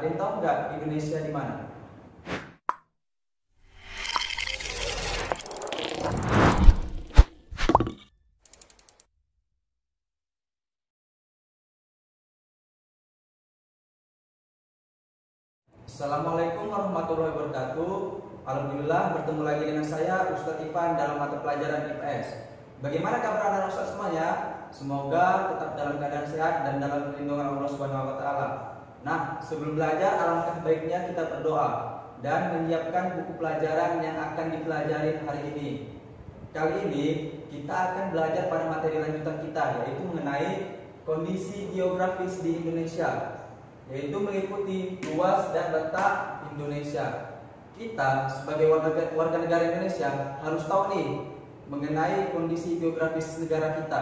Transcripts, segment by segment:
Ada yang tahu nggak Indonesia di mana? Assalamualaikum warahmatullahi wabarakatuh. Alhamdulillah bertemu lagi dengan saya Ustadz Ivan dalam mata pelajaran IPS. Bagaimana kabar anak Ustadz semuanya? Semoga tetap dalam keadaan sehat dan dalam perlindungan Allah Subhanahu wa taala. Nah, sebelum belajar alangkah baiknya kita berdoa dan menyiapkan buku pelajaran yang akan dipelajari hari ini. Kali ini kita akan belajar pada materi lanjutan kita, yaitu mengenai kondisi geografis di Indonesia, yaitu meliputi luas dan letak Indonesia. Kita sebagai warga negara Indonesia harus tahu nih mengenai kondisi geografis negara kita.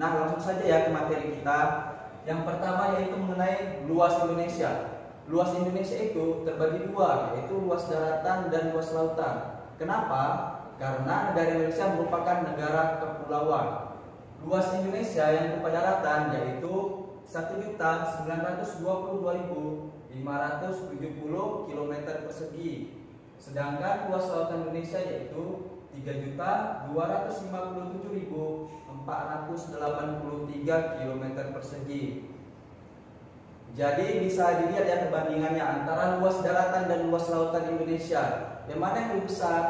Nah, langsung saja ya ke materi kita. Yang pertama yaitu mengenai luas Indonesia. Luas Indonesia itu terbagi dua, yaitu luas daratan dan luas lautan. Kenapa? Karena negara Indonesia merupakan negara kepulauan. Luas Indonesia yang berupa daratan yaitu 1.922.570 km persegi. Sedangkan luas lautan Indonesia yaitu 3.257.483 km persegi. Jadi bisa dilihat ya perbandingannya antara luas daratan dan luas lautan Indonesia. Yang mana yang lebih besar?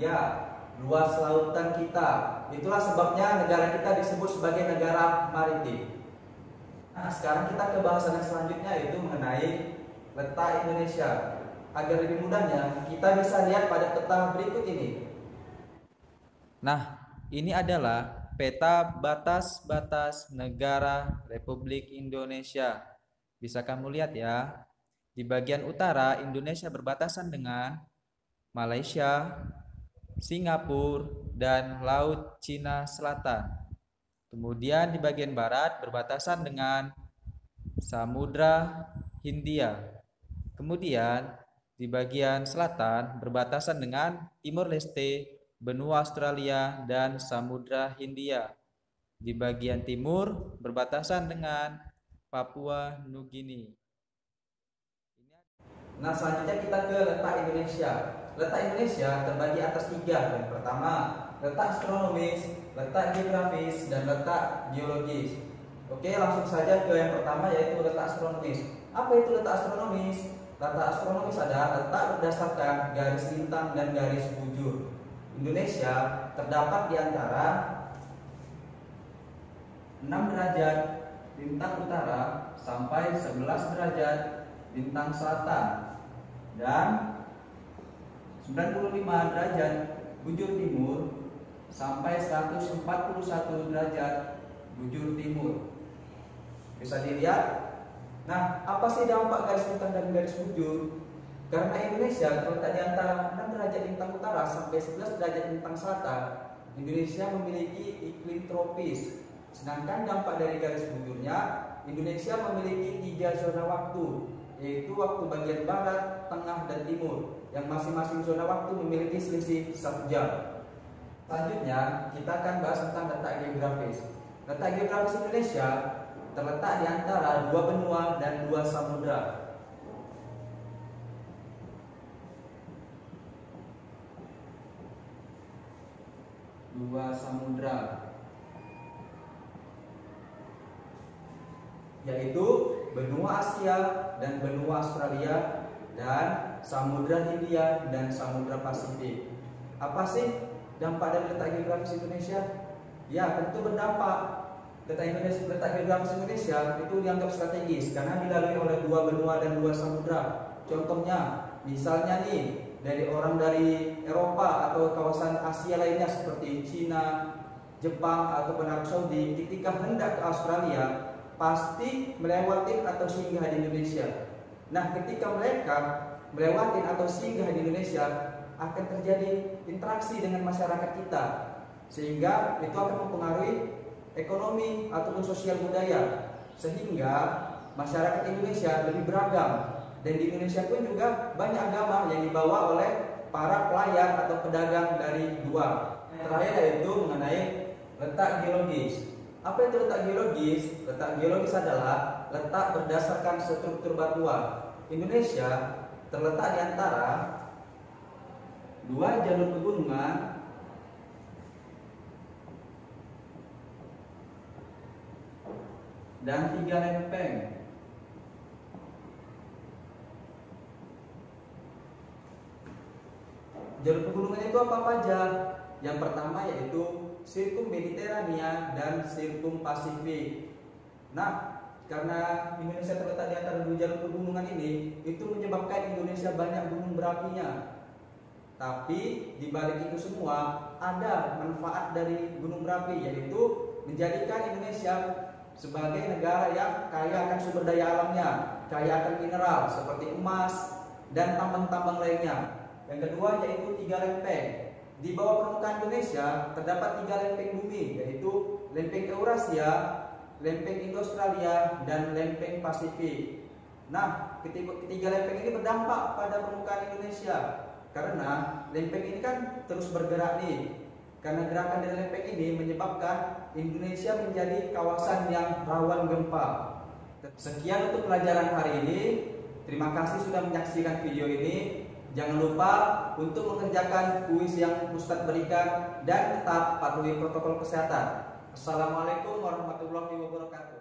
Ya, luas lautan kita. Itulah sebabnya negara kita disebut sebagai negara maritim. Nah, sekarang kita ke bahasan yang selanjutnya, yaitu mengenai letak Indonesia. Agar lebih mudahnya, kita bisa lihat pada peta berikut ini. Nah, ini adalah peta batas-batas negara Republik Indonesia. Bisa kamu lihat ya. Di bagian utara, Indonesia berbatasan dengan Malaysia, Singapura, dan Laut Cina Selatan. Kemudian di bagian barat berbatasan dengan Samudra Hindia. Kemudian di bagian selatan berbatasan dengan Timor Leste, benua Australia, dan Samudra Hindia. Di bagian timur berbatasan dengan Papua Nugini. Nah, selanjutnya kita ke letak Indonesia. Letak Indonesia terbagi atas tiga. Yang pertama, letak astronomis, letak geografis, dan letak geologis. Oke, langsung saja ke yang pertama, yaitu letak astronomis. Apa itu letak astronomis? Letak astronomis adalah letak berdasarkan garis lintang dan garis bujur. Indonesia terdapat di antara 6 derajat lintang utara sampai 11 derajat lintang selatan dan 95 derajat bujur timur sampai 141 derajat bujur timur. Bisa dilihat. Nah, apa sih dampak garis lintang dan garis bujur? Karena Indonesia terletak di antara 6 derajat lintang utara sampai 11 derajat lintang selatan, Indonesia memiliki iklim tropis. Sedangkan dampak dari garis bujurnya, Indonesia memiliki 3 zona waktu, yaitu waktu bagian barat, tengah, dan timur, yang masing-masing zona waktu memiliki selisih 1 jam. Selanjutnya, kita akan bahas tentang letak geografis. Letak geografis Indonesia terletak di antara 2 benua dan 2 samudra. Dua samudra, yaitu benua Asia dan benua Australia, dan Samudra Hindia dan Samudra Pasifik. Apa sih dampak dari letak geografis Indonesia? Ya, tentu berdampak. Letak geografis Indonesia itu dianggap strategis karena dilalui oleh 2 benua dan 2 samudra. Contohnya, misalnya nih, dari Eropa atau kawasan Asia lainnya seperti Cina, Jepang, atau Arab Saudi, ketika hendak ke Australia pasti melewati atau singgah di Indonesia. Nah, ketika mereka melewati atau singgah di Indonesia, akan terjadi interaksi dengan masyarakat kita, sehingga itu akan mempengaruhi ekonomi ataupun sosial budaya, sehingga masyarakat Indonesia lebih beragam. Dan di Indonesia pun juga banyak agama yang dibawa oleh para pelayan atau pedagang dari luar. Terakhir yaitu mengenai letak geologis. Apa itu letak geologis? Letak geologis adalah letak berdasarkan struktur batuan. Indonesia terletak di antara dua jalur pegunungan dan tiga lempeng. Jalur pegunungan itu apa aja? Yang pertama yaitu Sirkum Mediterania dan Sirkum Pasifik. Nah, karena Indonesia terletak di antara dua jalur pegunungan ini, itu menyebabkan Indonesia banyak gunung berapinya. Tapi di balik itu semua ada manfaat dari gunung berapi, yaitu menjadikan Indonesia sebagai negara yang kaya akan sumber daya alamnya, kaya akan mineral seperti emas dan tambang-tambang lainnya. Yang kedua yaitu tiga lempeng. Di bawah permukaan Indonesia terdapat tiga lempeng bumi, yaitu lempeng Eurasia, lempeng Indo-Australia, dan lempeng Pasifik. Nah, ketiga lempeng ini berdampak pada permukaan Indonesia karena lempeng ini kan terus bergerak nih. Karena gerakan dari lempeng ini menyebabkan Indonesia menjadi kawasan yang rawan gempa. Sekian untuk pelajaran hari ini. Terima kasih sudah menyaksikan video ini. Jangan lupa untuk mengerjakan kuis yang Ustadz berikan dan tetap patuhi protokol kesehatan. Assalamualaikum warahmatullahi wabarakatuh.